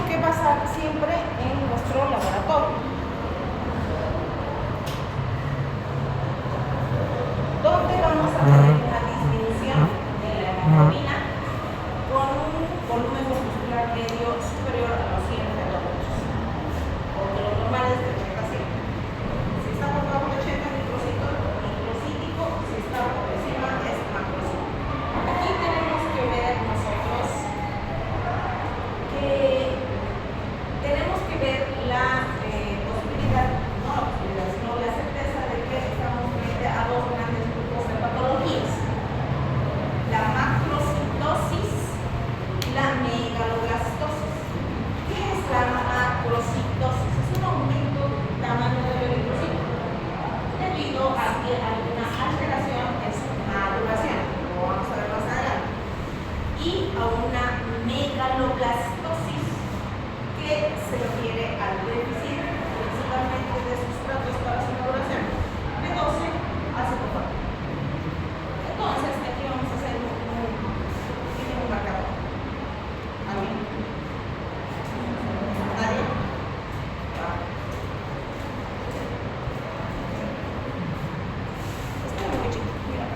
que basar siempre en nuestro laboratorio, donde vamos a tener una disminución de la hemoglobina con un volumen corpuscular medio superior a los 100 fetovectores, porque lo normal es de 30 a 100. Si está por debajo de 80 microcítico, si está por encima es macrocítico. Aquí tenemos que ver nosotros que tenemos que ver la posibilidad, no la posibilidad, sino la certeza de que estamos frente a dos grandes grupos de patologías: la macrocitosis y la megaloblastosis. ¿Qué es la macrocitosis? Es un aumento del tamaño del eritrocito debido a que hay una alteración en su maduración, lo vamos a ver más adelante, y a una megaloblastosis que se refiere al déficit principalmente de sustratos para su maduración de 12 a 4. Entonces, aquí vamos a hacer un marcador. ¿Alguien? ¿Nadie? Está muy chiquito, mira,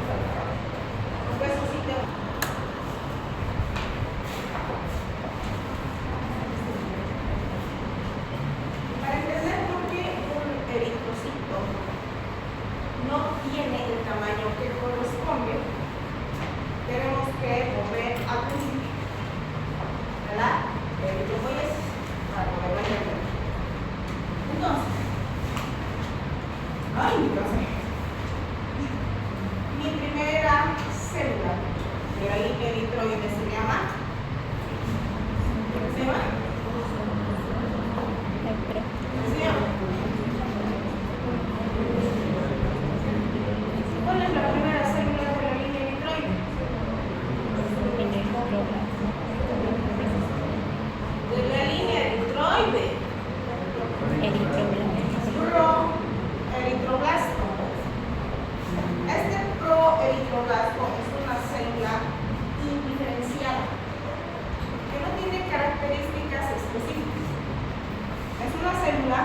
porque eso sí te... Para entender por qué un eritrocito no tiene el tamaño que corresponde, tenemos que volver al principio, ¿verdad? Eritropoiesis, para poderlo entender. Entonces, mi primera célula de la línea eritroide se llama, ¿cómo se llama? ¿Cuál es la primera célula de la línea eritroide? De la línea eritroide. Proeritroblasto. Este proeritroblasto es una célula indiferenciada que no tiene características específicas. Es una célula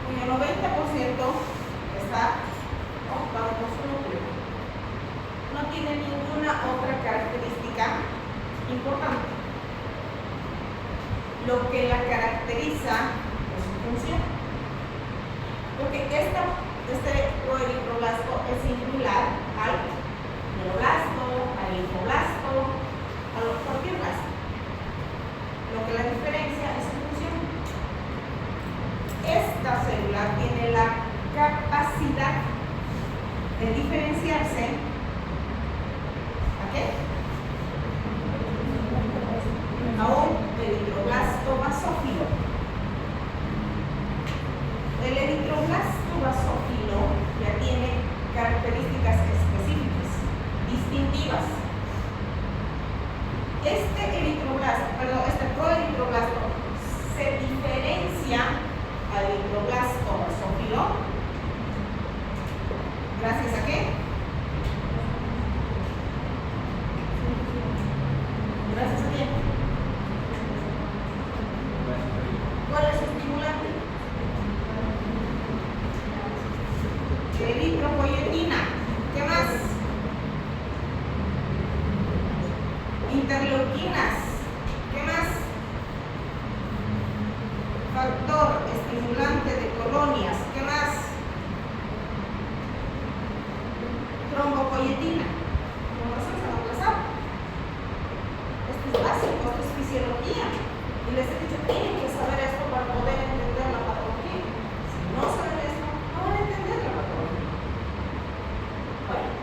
cuyo 90% está ocupado por su núcleo. No tiene ninguna otra característica importante. Lo que la caracteriza es su función. Porque este proeritroblasto es similar al mieloblasto, al linfoblasto, a cualquier blasto. Lo que la diferencia es su función. Esta célula tiene la capacidad de diferenciarse ¿a qué? A un eritroblasto basófilo. El eritroblasto basófilo ya tiene características específicas, distintivas. Este proeritroblasto se diferencia al eritroblasto basófilo gracias a qué? Gracias a quién? ¿Cuál es su estimulante? Eritropoyetina. ¿Qué más? Interleuquinas. ¿Qué más? Factor estimulante de colonias. ¿Qué más? Trombopoyetina. Con razón se va a aplazar. Esto es básico, esto es fisiología. Y les he dicho, tienen que saber esto para poder entender la patología. Si no saben esto, no van a entender la patología. Bueno,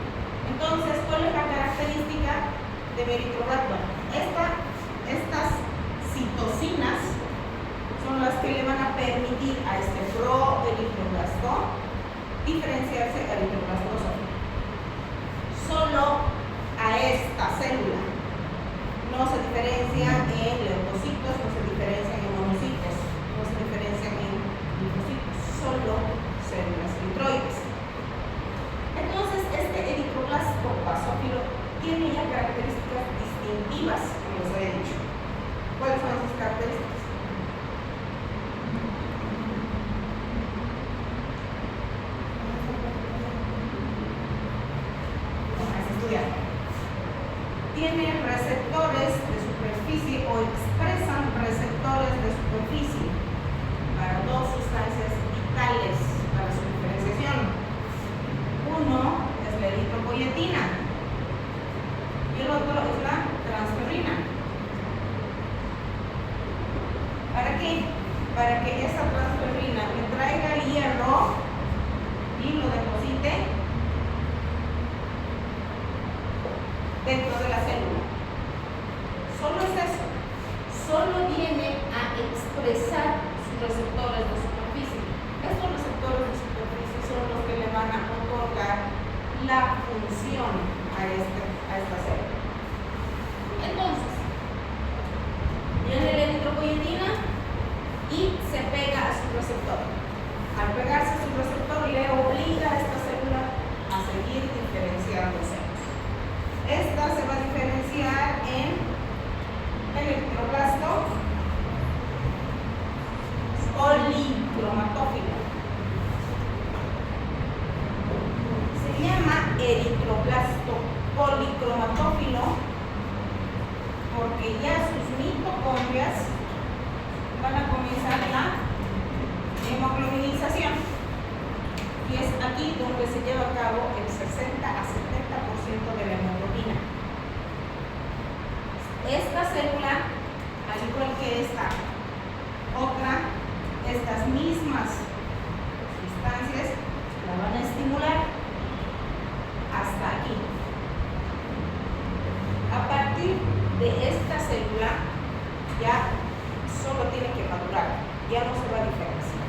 entonces, ¿cuál es la característica de eritroblasto? Estas citocinas son las que le van a permitir a este proeritroblasto diferenciarse del eritroblasto basófilo. Solo a esta célula. No se diferencian en leucocitos, no se diferencian en monocitos, no se diferencian en linfocitos, solo células eritroides. Entonces, este eritroblasto basófilo tiene ya características distintivas, como les había dicho. tienen receptores de superficie o expresan receptores de superficie para dos sustancias vitales para su diferenciación. Uno es la eritropoyetina y el otro es la transferrina. ¿Para qué? Para que esa transferrina me traiga hierro y lo deposite dentro de la célula. Solo es eso. Solo viene a expresar sus receptores de superficie. Estos receptores de superficie son los que le van a otorgar la función a esta célula. Entonces, viene la eritropoyetina y se pega a su receptor. Al pegarse a su receptor le obliga a esta célula a seguir diferenciándose. Esta se va a diferenciar en electroblasto policromatófilo. Se llama eritroblasto policromatófilo porque ya sus mitocondrias van a comenzar la hemoglobinización. Y es aquí donde se lleva a cabo el 60 a 70% de la hemoglobina. Esta célula, al igual que esta otra, estas mismas sustancias la van a estimular hasta aquí. A partir de esta célula ya solo tiene que madurar, ya no se va a diferenciar.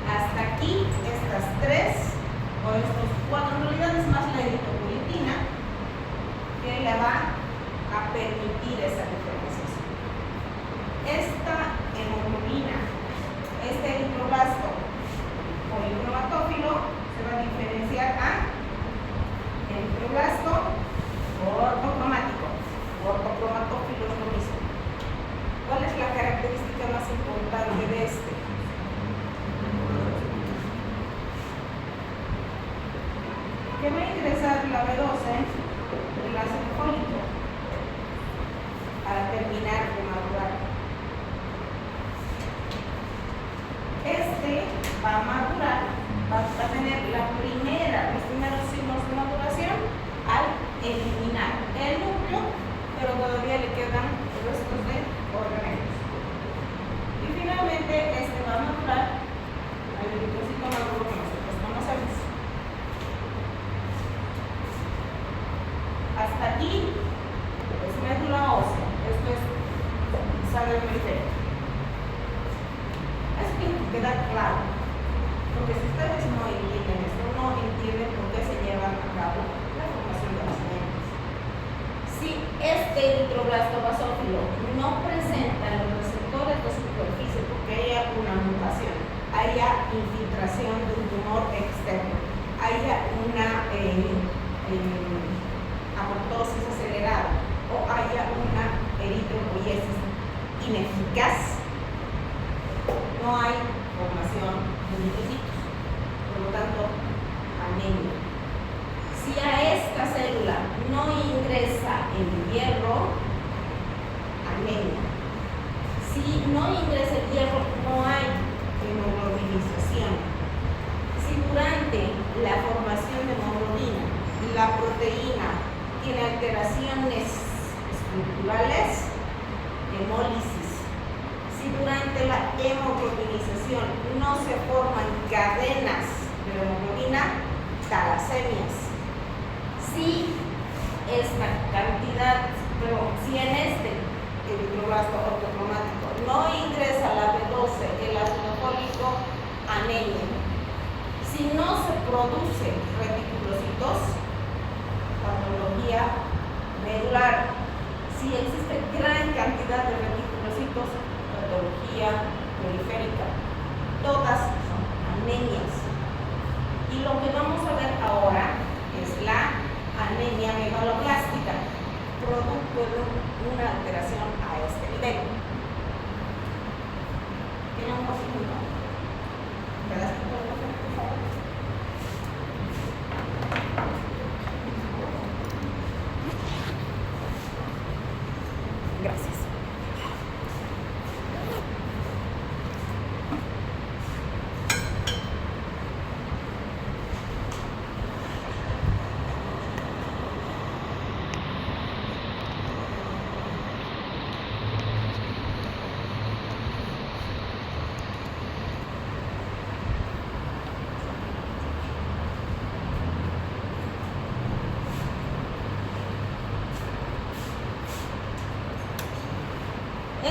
Hasta aquí estas tres o estos cuatro, en realidad es más la eritropoyetina que le va a permitir esa diferenciación. Esta hemoglobina, este eritroblasto policromatófilo se va a diferenciar a eritroblasto ortocromático. Ortocromatófilo es lo mismo. ¿Cuál es la característica más importante de este? Que va a ingresar la B12 del ácido fólico para terminar de madurar. Este va a madurar, va a tener los primeros signos de maduración al eliminar el núcleo, pero todavía le quedan restos de organelos. Y finalmente este va a madurar al eritrocito maduro que nosotros conocemos. Hasta aquí es médula ósea. Esto es sangre periférica. Eso tiene que quedar claro, porque si ustedes no entienden esto, no entienden por qué se llevan a cabo la formación de las semillas. Si este eritroblasto basófilo no presenta los receptores de superficie porque haya una mutación, haya infiltración de un tumor externo, haya una apoptosis acelerada o haya una eritropoiesis ineficaz, no hay formación de linfocitos, por lo tanto, anemia. Si a esta célula no ingresa el hierro, anemia. Si no ingresa el hierro, no hay hemoglobinización. Si durante la formación de hemoglobina la proteína tiene alteraciones estructurales, hemólisis. Si durante la hemoglobinización no se forman cadenas de hemoglobina, talasemias. Si esta cantidad, si en este eritroblasto ortocromático no ingresa la B12, el ácido fólico, anemia. Si no se produce reticulocitos, patología medular. Si existe gran cantidad de reticulocitos, patología periférica. Todas son anemias. Y lo que vamos a ver ahora es la anemia megaloblástica, producto de una alteración a este nivel. ¿Tiene un poquito? ¿Pedacito de café, por favor?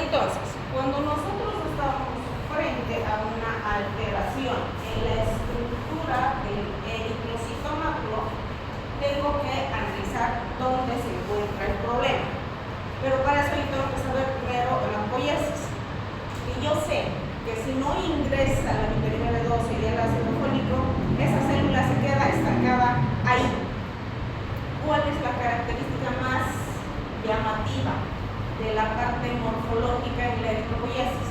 Entonces, cuando nosotros estamos frente a una alteración en la estructura del eritrocito macro, tengo que analizar dónde se encuentra el problema. Pero para eso yo tengo que saber primero la apoyesis. Y yo sé que si no ingresa la vitamina B12 y el ácido fólico, esa célula se queda estancada ahí. ¿Cuál es la característica más llamativa de la parte morfológica en la eritropoiesis?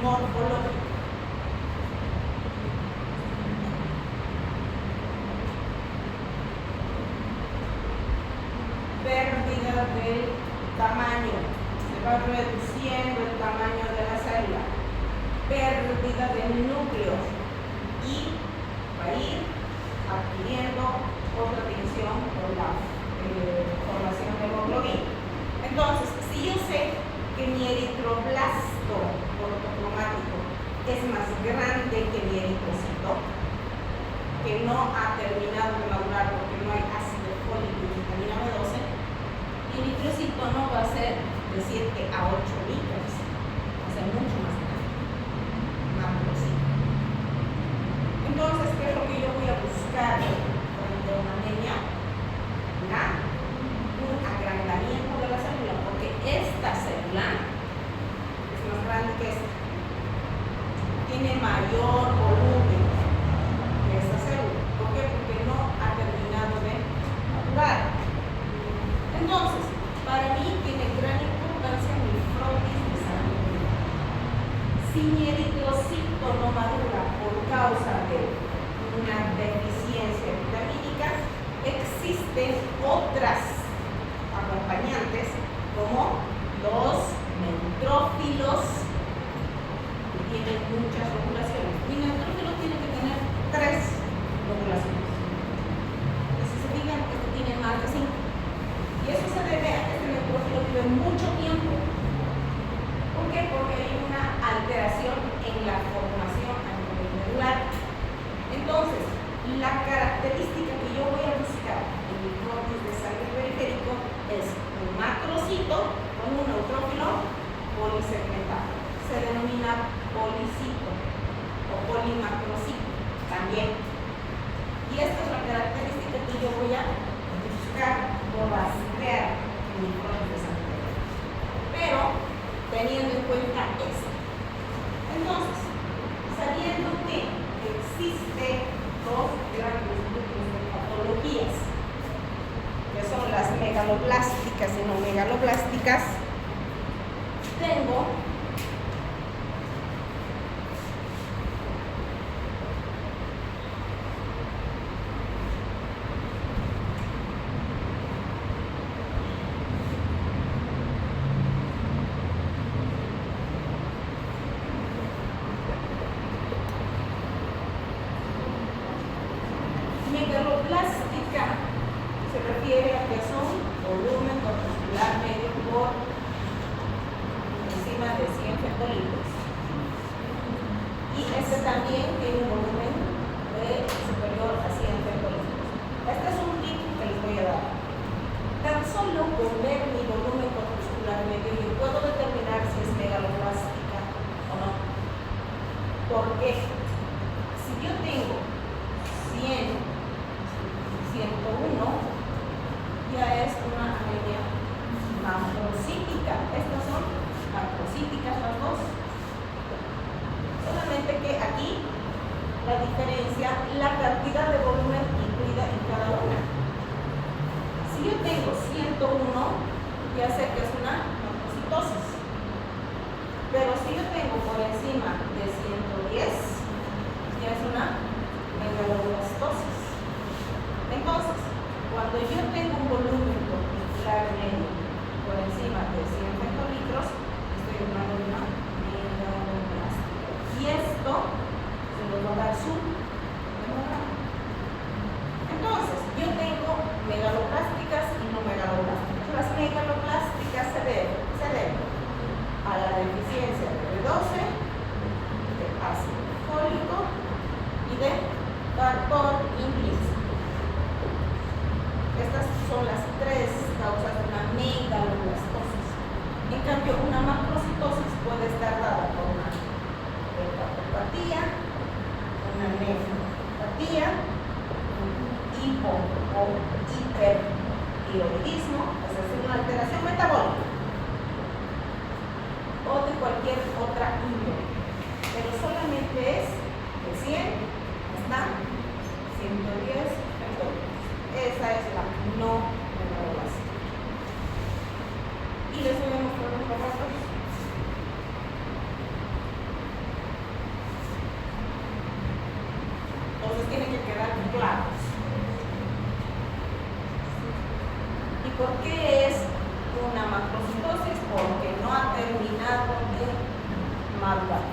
Morfológica. Pérdida del tamaño, se va reduciendo el tamaño de la célula, pérdida del núcleo y va a ir adquiriendo otra división por la formación de hemoglobina. Entonces, si yo sé que mi eritroblasto protocromático es más grande que mi eritrocito, que no ha terminado de madurar porque no hay ácido fólico y vitamina B12, el eritrocito no va a ser de 7 a 8 micras, va a ser mucho más grande, macrocito. Entonces, ¿qué es lo que yo voy a buscar frente a una anemia? Un agrandamiento de la célula, porque esta célula es más grande que esta, tiene mayor volumen que esta célula. ¿Por qué? Porque no ha terminado de madurar. Entonces, para mí tiene gran importancia mi frotis de sangre. Si mi eritrocito no madura por causa de una deficiencia vitamínica, existen otras acompañantes como los neutrófilos, que tienen muchas regulaciones. Mi neutrófilo tiene que tener 3 regulaciones. Y si se fijan, esto tiene más de 5. Y eso se debe a que este neutrófilo vive mucho tiempo. ¿Por qué? Porque hay una alteración en la formación a nivel medular. Entonces, la característica que yo voy a buscar en mi frotis de sangre periférico es un macrocito con un neutrófilo polisegmentado. Se denomina policito o polimacrocito también. Y esta es la característica que yo voy a buscar o rastrear en mi frotis de sangre periférico. Pero teniendo en cuenta esto. Entonces, sabiendo que existen dos grandes grupos de patologías, que son las megaloblásticas y no megaloblásticas, tengo megaloblástica, se refiere a que son volumen corpuscular medio por encima de 100 hectolitros. Y este también tiene un volumen superior a 100 hectolitros. Este es un tip que les voy a dar. Tan solo con ver mi volumen corpuscular medio yo puedo determinar si es megaloblástica o no. Porque si yo tengo 100, 101, ya es una anemia macrocítica. Estas son macrocíticas las dos. Solamente que aquí la diferencia, la cantidad de volumen incluida en cada una. Si yo tengo 101, ya sé que es una macrocitosis. Pero si yo tengo por encima de 110, ya es una megaloblastosis. Entonces, cuando yo tengo un volumen corpuscular medio por encima de 100 hectolitros, estoy hablando de una megaloblástica. Y esto se lo va a dar su hemograma. Entonces, yo tengo megaloblásticas y no megaloblásticas. Las megaloblásticas se deben a la deficiencia de B12, de ácido fólico y de factor intrínseco. Estas son las 3 causas de una megaloblastosis. cambio, una macrocitosis puede estar dada por una hepatopatía, una nefropatía, un hipo o hipertiroidismo, es decir, una alteración metabólica, o de cualquier otra índole. Pero solamente es de 100 hasta 110 hectolitros. Esa es la no megaloblastia. Y les voy a mostrar los datos. Entonces tienen que quedar claros. ¿Y por qué es una macrocitosis? Porque no ha terminado de madurar.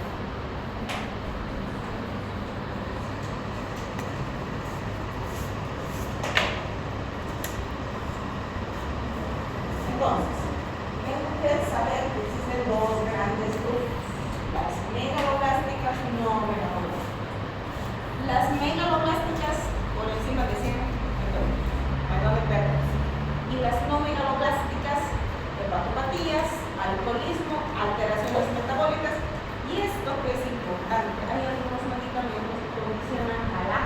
Entonces, tienen que saber que existen dos grandes grupos: las megaloblásticas y no megaloblásticas. Las megaloblásticas por encima de 100 mayor de pérdidas, y las no megaloblásticas, hepatopatías, alcoholismo, alteraciones metabólicas. Y esto que es importante, hay algunos medicamentos que condicionan a la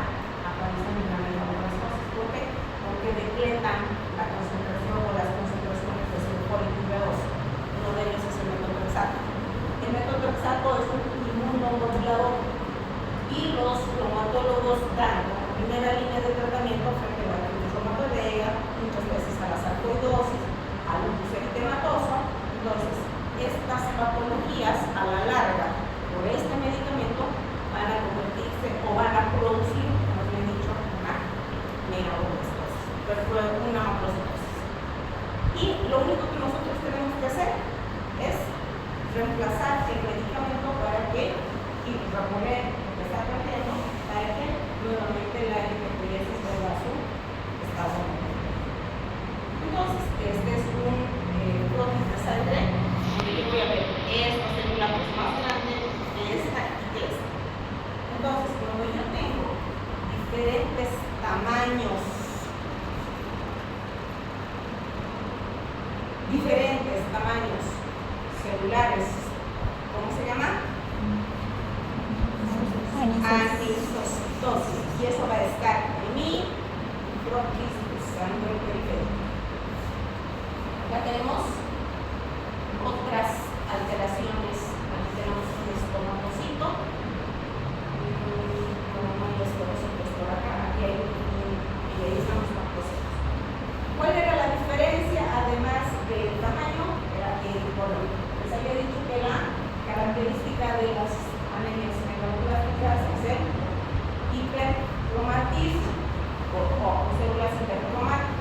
aparición de una megaloblastosis. ¿Por qué? Porque decretan la concentración o las concentraciones de sulfórico y B2. Uno de ellos es el metotrexato. El metotrexato es un inmunomodulador y los reumatólogos dan como primera línea de tratamiento frente a la artritis reumatoidea, muchas veces a la sarcoidosis, al lupus eritematoso. Entonces, estas patologías a la larga, por este medicamento, van a convertirse o van a producir, como bien dicho, una megaloblastosis, pero fue una macrocitosis. Y lo único que nosotros tenemos que hacer es reemplazar el medicamento para que, y reponer lo que está perdiendo, para que nuevamente la eritropoiesis vuelva a su estado normal. Entonces, este es un prótesis de sangre. Yo voy a ver esta célula pues más grande, esta y esta. Entonces, como yo tengo diferentes tamaños celulares, ¿cómo se llama? Anisocitosis. Y eso va a estar en mi prótesis de sangre periférica. Acá tenemos otras alteraciones. Aquí tenemos un estomatocito, como no hay estomatocitos por acá, aquí hay y ahí están los macrocitos. ¿Cuál era la diferencia además del tamaño? Era el color. Les había dicho que la característica de las anemias megaloblásticas es el hipercromatismo o células hipercromáticas.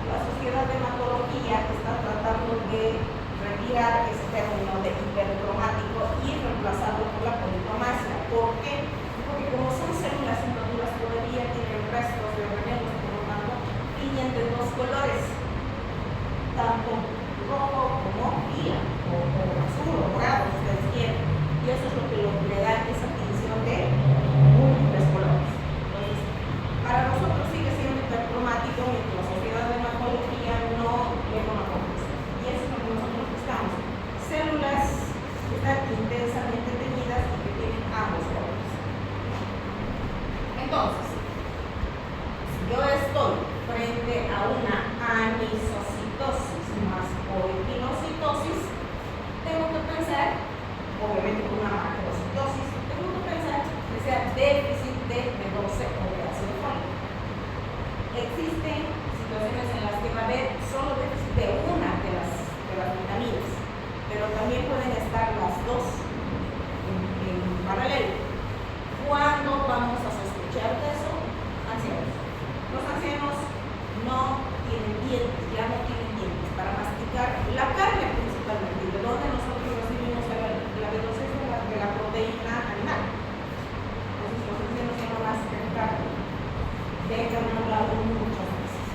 La Sociedad de Hematología está tratando de retirar ese término de hipercromático y reemplazarlo por la policromasia. ¿Por qué? Porque como son células inmaduras todavía tienen restos de organelos, por lo tanto, tiñen de dos colores, tanto rojo como lila, o azul, o morado, si ustedes quieren. Y eso es lo que le da esa tinción de múltiples colores. Entonces, para nosotros sigue siendo hipercromático, mientras la Sociedad de Hematología no le toma conclusión. Y eso es lo que nosotros buscamos: células que están intensamente teñidas y que tienen ambos colores. Entonces, si yo estoy frente a una anisocitosis más poikinocitosis, tengo que pensar, obviamente con una macrocitosis, tengo que pensar que sea déficit de B12 o de ácido fólico. Existen situaciones en las que va a haber solo déficit de una de las vitaminas, pero también pueden estar las dos en paralelo. ¿Cuándo vamos a sospechar de eso? Ancianos. Los ancianos no tienen dientes, ya no tienen dientes para masticar la carne principalmente, de donde nosotros recibimos la B12 de la proteína animal. Entonces los ancianos ya no mastican carne, de que han hablado muchas veces.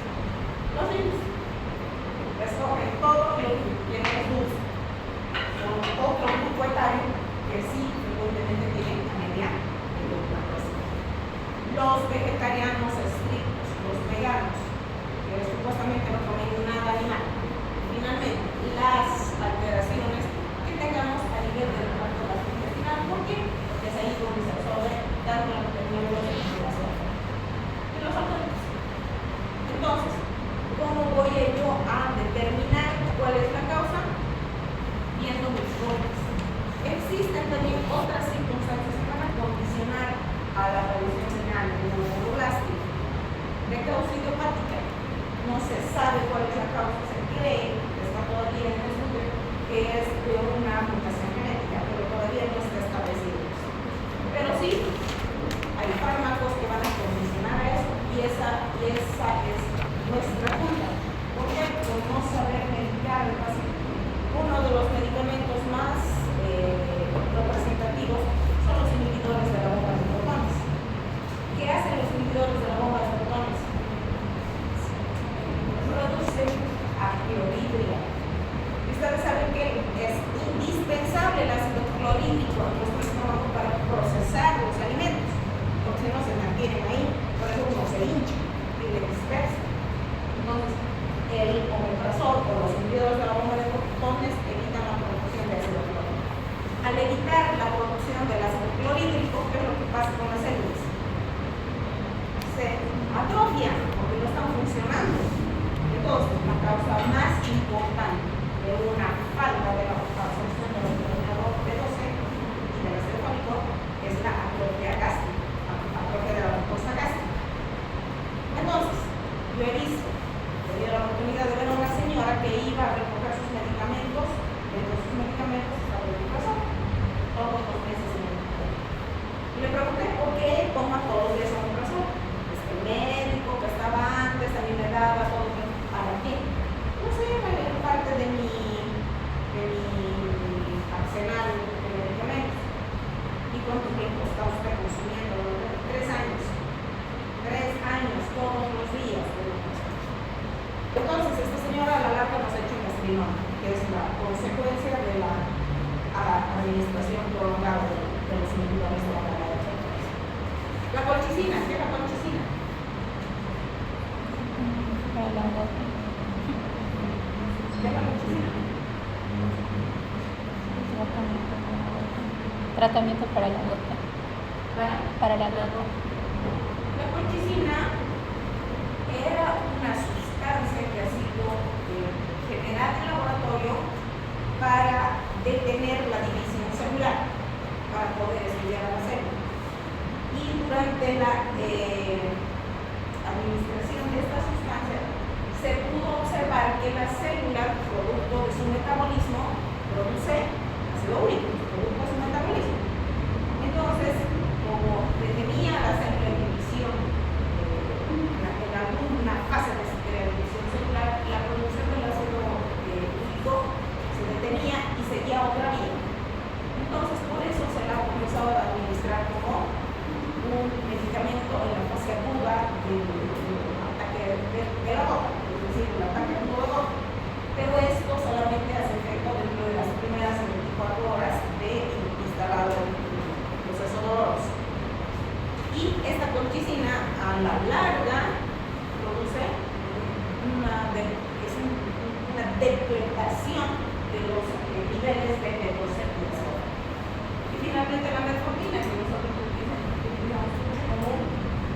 Los niños les comen todo lo que tienen es dulce. Son otro grupo etario que sí frecuentemente tienen anemia hematopoiesis. Los vegetarianos estrictos, los veganos, que supuestamente no comen nada animal. Finalmente, las alteraciones que tengamos a nivel del tracto gastrointestinal, porque es ahí donde se absorbe tanto la proteína de los alimentos. Entonces, ¿cómo voy yo a determinar cuál es la causa? Viendo mis formas. Existen también otras circunstancias que van a condicionar a la aparición renal neuroblástico. De causa idiopática, no se sabe cuál es la causa, se cree, está todavía en estudio, que es de una mutación genética, pero todavía no está establecido. Pero sí, hay fármacos que van a condicionar a eso, y esa es nuestra culpa. ¿Por qué? Por no saber medicar al paciente. Uno de los medicamentos más representativos son los inhibidores de la bomba de protones. ¿Qué hacen los inhibidores de la bomba de protones? Producen clorhídrico. Y ustedes saben que es indispensable el ácido clorhídrico en nuestro estómago para procesar los alimentos, porque si no se mantienen ahí, por eso uno se hincha y le dispersa. Entonces, el omeprazol o los inhibidores de la bomba de protones evitan la producción de ácido clorhídrico. Al evitar la producción del ácido clorhídrico, ¿qué es lo que pasa con las células? Se atrofian porque no están funcionando. Entonces, la causa más importante de una falta de la absorción de la vitamina B12 y del ácido fólico es la atrofia gástrica, atrofia de la mucosa gástrica. Entonces, yo he visto, he tenido la oportunidad de ver a una señora que iba a recoger sus medicamentos, dentro de sus medicamentos estaba el omeprazol, todos los meses en el doctor. Y le pregunté por qué toma todos los días omeprazol. Es que el médico que estaba antes a mí me daba todo. ¿Para qué? No sé, es parte de mi arsenal de medicamentos. ¿Y cuánto tiempo está usted consumiendo? 3 años. 3 años, todos los días. Entonces, esta señora a la larga nos ha hecho un estrinoma, que es la consecuencia de la administración prolongada de los inhibidores de la bomba de protones. La colchicina, ¿qué es la colchicina? Para la gota. ¿Qué es la colchicina? Tratamiento para la gota. Para la gota. La colchicina era una sustancia que ha sido generada en laboratorio para detener la división celular, para poder estudiar a la célula. Y durante la administración de esta sustancia se pudo observar que la célula, producto de su metabolismo, produce ácido úrico, producto de su metabolismo. Entonces, como detenía la célula en división, en alguna fase de la división celular, la producción del ácido úrico se detenía y seguía otra vía. Entonces, por eso se la ha comenzado a administrar como un medicamento en la fase aguda del ataque de la gota, es decir, el ataque agudo de gota. Pero esto solamente hace efecto dentro de las primeras 24 horas de instalado el proceso doloroso. Y esta colchicina a la larga produce una depletación de los niveles de metrocefalización. Y finalmente la metformina, que nosotros utilizamos como un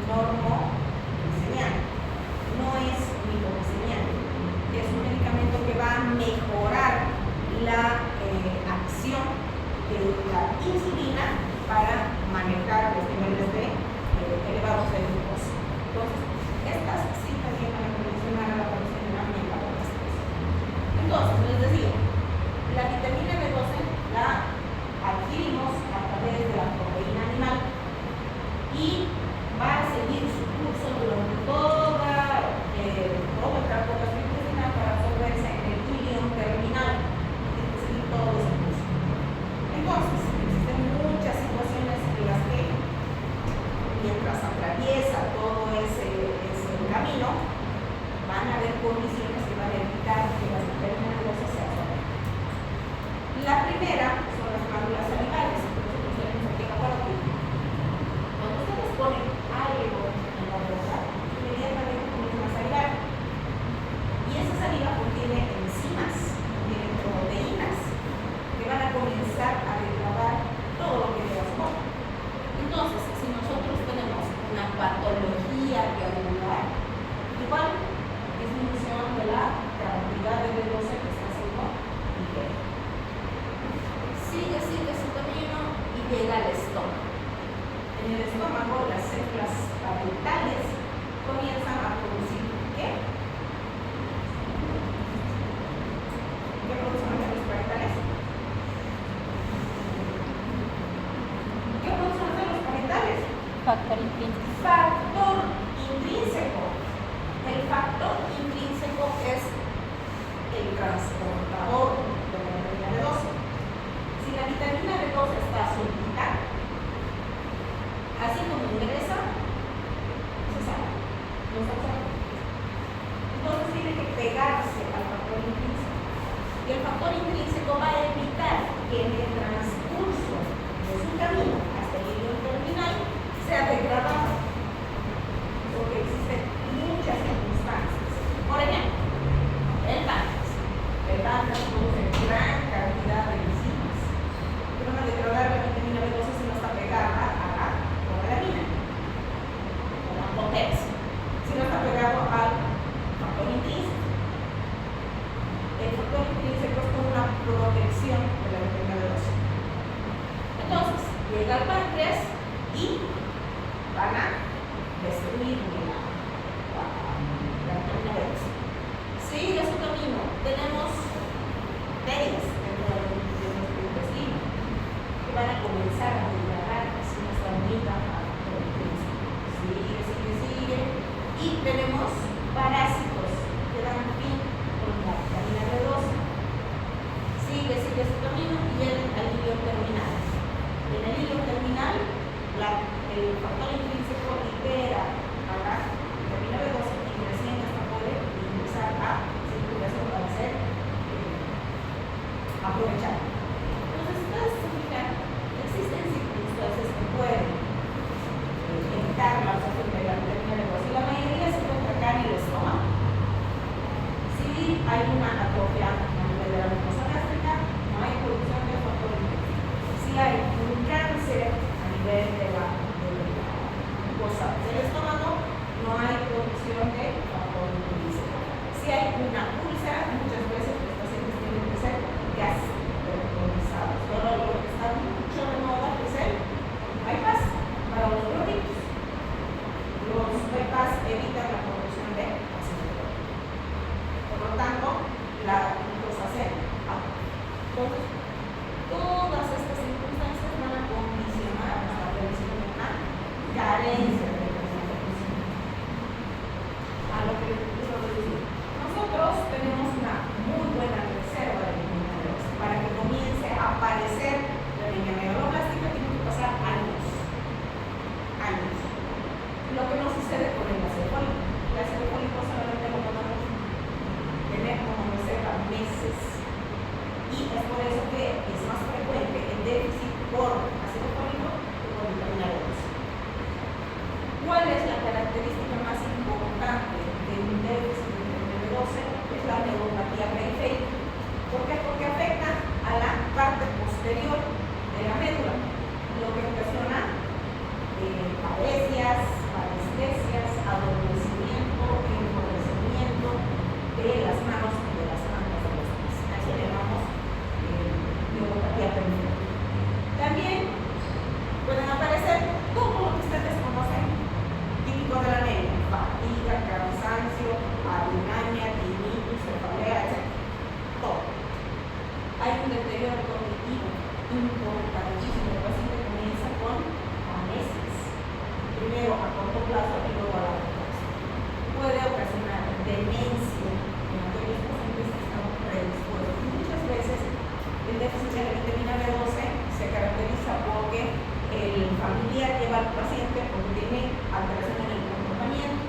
normoglicemiante. No es lipoglicemiante, es un medicamento que va a mejorar la acción de la insulina para manejar los niveles de elevados de glucosa. Entonces, estas sí también van a condicionar a la aparición de una metabolización. Entonces, les decía, la vitamina B12 la adquirimos a través de la proteína animal y va a seguir su curso durante todo el tracto gastrointestinal para absorberse en el ilion terminal. Tiene que seguir todo ese curso. Entonces, existen muchas situaciones en las que, mientras atraviesa todo ese camino, igual, disminución de la cantidad de B12 que está haciendo Miguel. Sigue su camino y llega al estómago. En el estómago las células parietales comienzan a producir ¿qué? ¿Qué producen las células parietales? ¿Qué producen las células parietales? Factor intrínseco. Factor intrínseco. El factor intrínseco es el transportador de la vitamina B12. Si la vitamina B12 está súbita, así como ingresa, se sale. No se absorbe. Entonces tiene que pegarse al factor intrínseco. Y el factor intrínseco va a evitar que en el transcurso de su camino hasta el hilo terminal sea degradado. Porque existen muchas circunstancias. Por ejemplo, el páncreas. El páncreas produce gran cantidad de enzimas que van a degradar la vitamina B12 si no está pegada a la proteína, o la potencia, si no está pegado al factor intrínseco. El factor intrínseco es como una protección de la vitamina B12. Entonces, llega al páncreas y van a destruir la vitamina B12. Sigue su camino. Tenemos bacterias dentro de nuestro intestino que van a comenzar a degradar así nuestra unidad a factor intrínseco. Sigue. Y tenemos parásitos que dan fin con la vitamina B12. Sigue su camino y llegan al hilo terminal. En el hilo terminal, el factor intrínseco libera a la vitamina B12 y recién hasta poder ingresar a circulación para ser aprovechada. Entonces, ustedes se fijan, existen circunstancias que pueden evitar la absorción de la vitamina B12 y la mayoría se encuentra acá en el estómago. Si hay una atrofia a nivel de la mucosa gástrica, no hay producción de factor intrínseco. Si hay un cáncer a nivel de la mucosa del estómago, no hay producción de factor intrínseco. Si hay una úlcera, muchas veces los pacientes tienen que ser gastrectomizados. Ahora lo que está mucho de moda es el bypass para los gorditos. Los bypass evitan la producción de ácido. Por lo tanto, la glucosa cero. Entonces, todas estas circunstancias van a condicionar la prevención de una carencia de vitamina B12. A lo que les quiero decir, nosotros tenemos una muy buena reserva de vitamina B12. Para que comience a aparecer la línea megaloblástica tiene que pasar años. Lo que no sucede con el ácido fólico. El ácido fólico solamente lo podemos tener como reserva meses. Y es por eso que es más frecuente el déficit por ácido fólico que por vitamina B12. ¿Cuál es la característica más importante de un déficit de vitamina B12? Es la neuropatía periférica. ¿Por qué? Porque afecta a la parte posterior de la médula, lo que ocasiona paresias, parestesias, adormecimiento, enrojecimiento de las manos y de las plantas de los pies. A eso le llamamos neuropatía periférica. También pueden aparecer todo lo que ustedes conocen, típico de la anemia: fatiga, cansancio, adrenalina, tinnitus, cefalea, etc. Todo. Hay un deterioro cognitivo importantísimo. El paciente comienza con amnesias, primero a corto plazo y luego a largo plazo. Puede ocasionar demencia en aquellos pacientes que están predispuestos. Muchas veces el déficit de la vitamina B12 se caracteriza porque el familiar lleva al paciente porque tiene alteración en el comportamiento.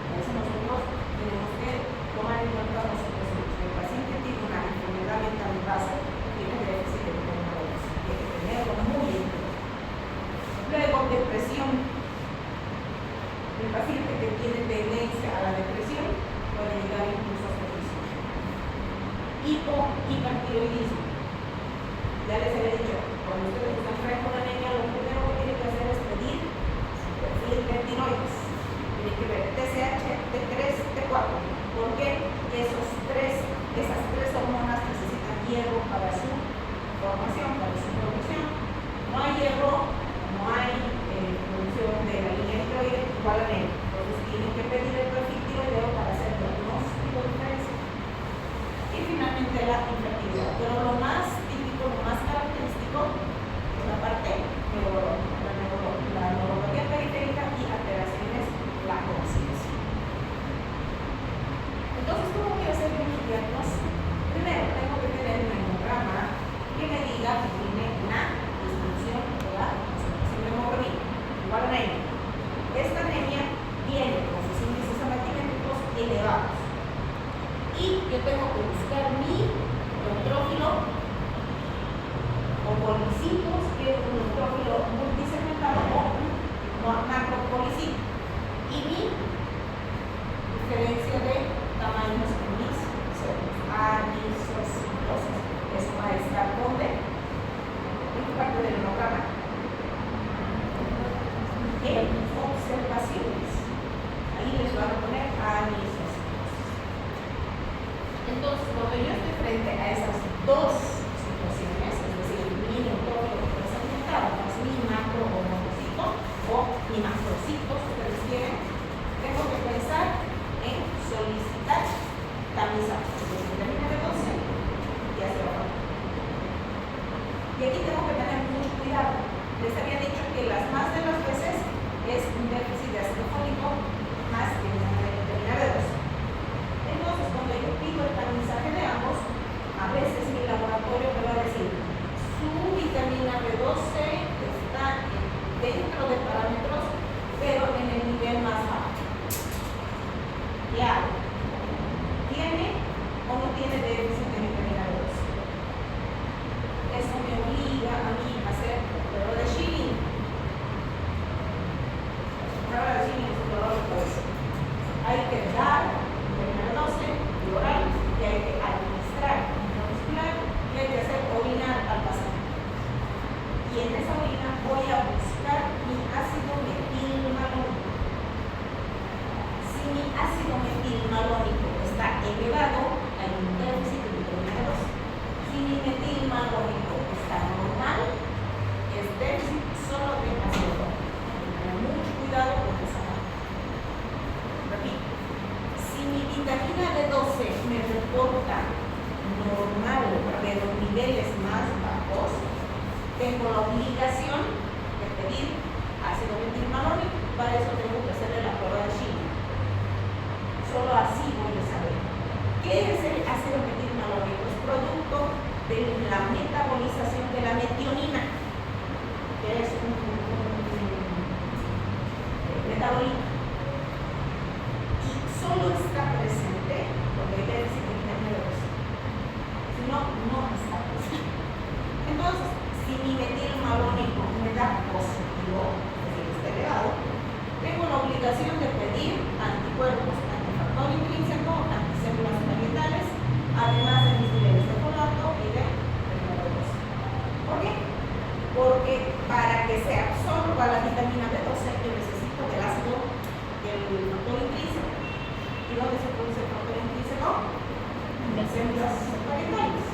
Por eso nosotros tenemos que tomar en cuenta los sucesos. El paciente tiene una enfermedad mental de base, tiene déficit de vitamina B12. Tiene que tenerlo muy bien. Luego, depresión. El paciente que tiene tendencia a la depresión puede llegar incluso a suicidio. Hipotiroidismo. Ya les había dicho, cuando ustedes están frente a una anemia, lo primero que tienen que hacer es pedir su perfil de tiroides. Tienen que que ver TSH, T3, T4. ¿Por qué? Esas tres hormonas necesitan hierro para su formación, para su producción. No hay hierro, no hay producción de la línea tiroide igual a negro. Entonces tienen que pedir el perfil tiroideo para hacer diagnóstico diferencial. Y finalmente la infertilidad. Pero lo más típico, lo más característico es la parte neurológica, la neuropatía periférica y alteraciones lactosas. Entonces, ¿cómo voy a hacer mi diagnóstico? Primero, tengo que tener un hemograma que me diga que tiene una disminución de la concentración de hemoglobina, igual a anemia. Esta anemia viene con sus índices hematométricos elevados. Y yo tengo que buscar mi neutrófilo o policitos, que es un neutrófilo multisegmentado o un macropolicito. Y mi diferencia de tamaños en mis células, anisocitosis. Eso va a estar donde, en qué parte del hemograma, en observaciones. Ahí les van a poner anisocitosis. Entonces, cuando yo estoy frente a esas dos situaciones, es decir, mi neutrófilo presentado, más mi macro o monocito o mi macrocito, si ustedes quieren, tengo que pensar en solicitar tamizaje de vitamina B12 y hacia abajo. Y aquí tengo que tener mucho cuidado. Les había dicho que las más de las veces es un déficit de ácido fólico más que una vitamina B12. Entonces, cuando yo pido el tamizaje de ambos, a veces mi laboratorio me va a decir su vitamina B12 está dentro de parámetros, pero en el nivel más bajo. Ya, ¿tiene o no tiene déficit de vitamina B12? Eso me obliga a mí a hacer prueba de Schilling. Prueba de Schilling es un dolor de cabeza. Hay que dar vitamina B12 y oral, y hay que administrar intramuscular, y hay que hacer orinar al paciente. Y en esa orina voy a buscar mi ácido metilmalónico. Si mi ácido metilmalónico está elevado, hay un déficit de vitamina B12. Si mi metilmalónico está normal, es déficit solo de ácido fólico. Tengan mucho cuidado con esa parte. Repito, si mi vitamina B12 me reporta normal, pero niveles más bajos, tengo la obligación de pedir ácido metilmalónico. Para eso tengo que hacerle la prueba de Schilling. Solo así voy a saber. ¿Qué es el ácido metilmalónico? Es producto de la metabolización de la metionina, que es un metabolito. Y solo está presente porque hay déficit de vitamina B12. Si no, no está presente. Entonces, si mi metilmalónico me da positivo, es decir, está elevado, tengo la obligación de pedir anticuerpos, antifactor intrínseco, anticélulas parietales, además de mis niveles de folato y de vitamina B12. ¿Por qué? Porque para que se absorba la vitamina B12 yo necesito del ácido del factor intrínseco. ¿Y dónde se produce el factor intrínseco? En las células parietales.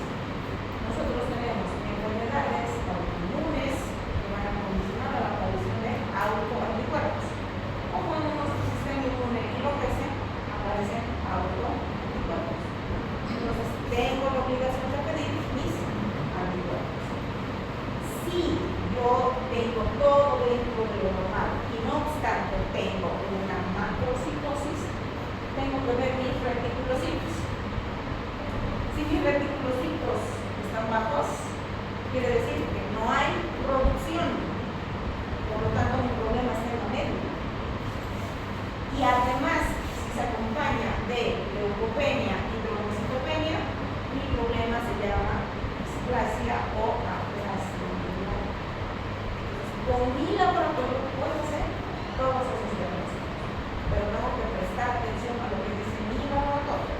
Nosotros tenemos enfermedades autoinmunes que van a condicionar a la aparición de autoanticuerpos. O cuando nuestro sistema inmune enloquece, aparecen autoanticuerpos. Entonces, tengo la obligación de pedir mis anticuerpos. Si yo tengo todo dentro de lo normal y no obstante tengo una macrocitosis, tengo que ver mis reticulocitos. Si mis reticulocitos están bajos, quiere decir que no hay producción, por lo tanto mi problema está en la médula. Y además, si se acompaña de leucopenia y trombocitopenia, mi problema se llama displasia o aplasia. Con mi laboratorio puedo hacer todos esos diagnósticos, pero tengo que prestar atención a lo que dice mi laboratorio.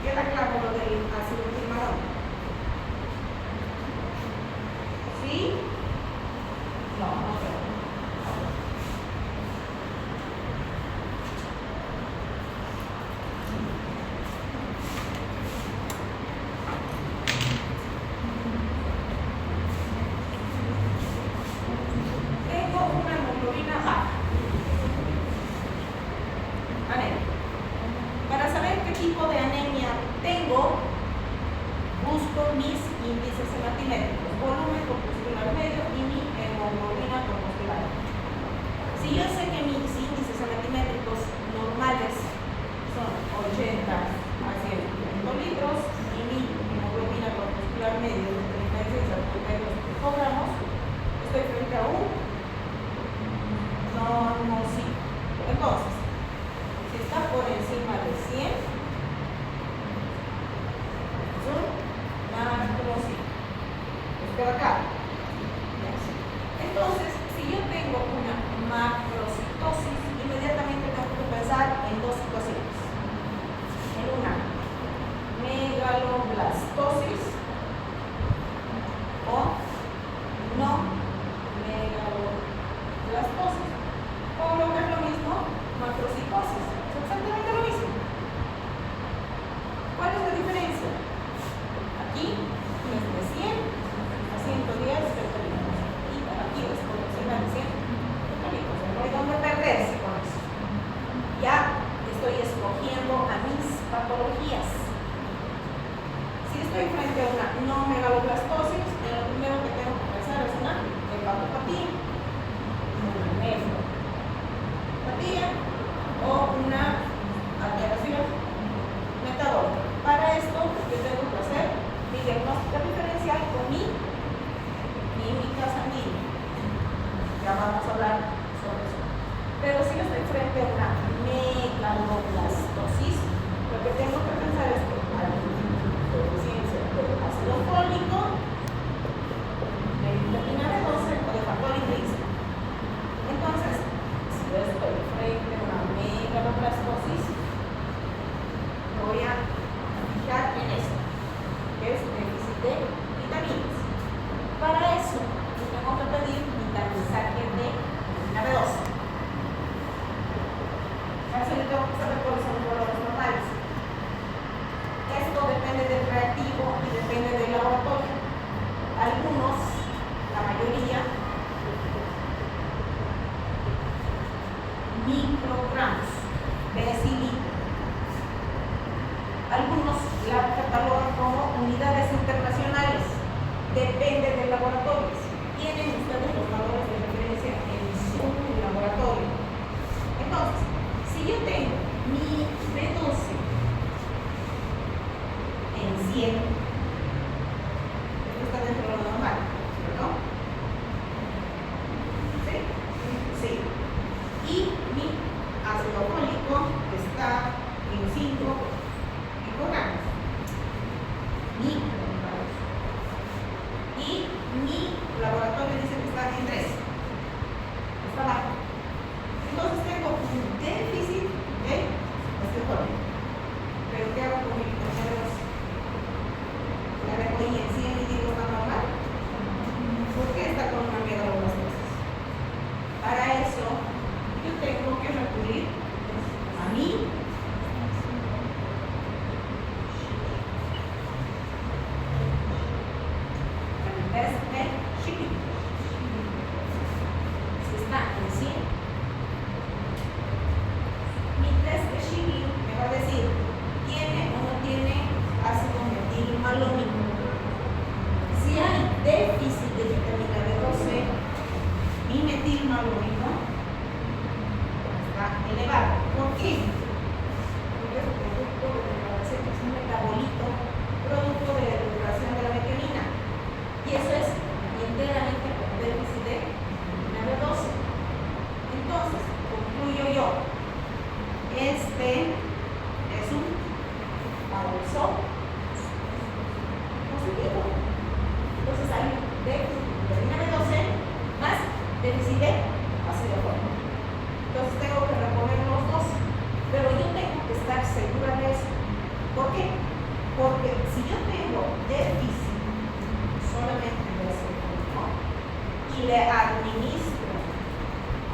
¿Queda claro lo del ácido metilmalónico? ¿Sí? No, no creo. Si yo sé que mis índices hematimétricos normales son 80 a 100 litros y mi hemoglobina corpuscular medio de 36 a 32 picogramos, estoy frente a un normocito. Entonces, si está por encima de 100, es un macrocito. Espera acá. Entonces, si yo tengo una macrocitosis, inmediatamente tengo que pensar en dos situaciones. En una megaloblastosis o no megaloblastosis. O lo que es lo mismo, macrocitosis. Es exactamente lo mismo. ¿Cuál es la diferencia? Aquí es de 100 a 110 hectolitros. Y por aquí es por encima de 100 hectolitros. No hay dónde perderse con eso. Ya estoy escogiendo a mis patologías. Si estoy frente a una no megaloblastosis, lo primero que tengo que pensar es una hepatopatía, una nefropatía o una alteración metabólica. Para esto, yo tengo que hacer mi diagnóstico diferencial con mi química sanguínea. Ya vamos a hablar sobre eso. Pero si yo estoy frente a una megaloblastosis, lo que tengo que pensar es que hay deficiencia de ácido fólico, de vitamina B12 o de factor intrínseco. Entonces, si yo estoy frente a una megaloblastosis, voy a fijar en esto, que es déficit de vitaminas. Para eso, yo tengo que pedir vitamizaje de vitamina B12. Así yo tengo que saber cuáles son los valores normales. Esto depende del reactivo y depende del laboratorio. Algunos, la mayoría, microgramos de decilitro. Algunos la catalogan como unidades internacionales. Depende del laboratorio. Tienen ustedes los valores de referencia en su laboratorio. Entonces, si yo tengo mi B12 en 100, esto está dentro de lo normal, ¿no? ¿Sí? Sí. Y mi ácido fólico está en 5 microgramos. Y mi laboratorio dice que está en 3. Está bajo. Entonces tengo un déficit de ácido fólico. Pero ¿qué hago con mi vitamina B12? La dejo ahí en 100 y digo está normal. ¿Por qué está con una megaloblastosis? Para eso yo tengo que recurrir a mi test de Shipping. Si está en 100, mi test de Shipping me va a decir ¿tiene o no tiene ácido metilmalónico? Si hay déficit de vitamina B12, mi metilmalónico está elevado. ¿Por qué? Porque es un producto de degradación, es un metabolito producto de la degradación de la metionina. Y eso es enteramente por déficit de vitamina B12. Entonces, concluyo yo, este es un falso positivo. Entonces hay déficit de vitamina B12 más déficit de ácido fólico. Entonces tengo que reponer los dos. Pero yo tengo que estar segura de eso. ¿Por qué? Porque si yo tengo déficit solamente de ácido fólico y le administro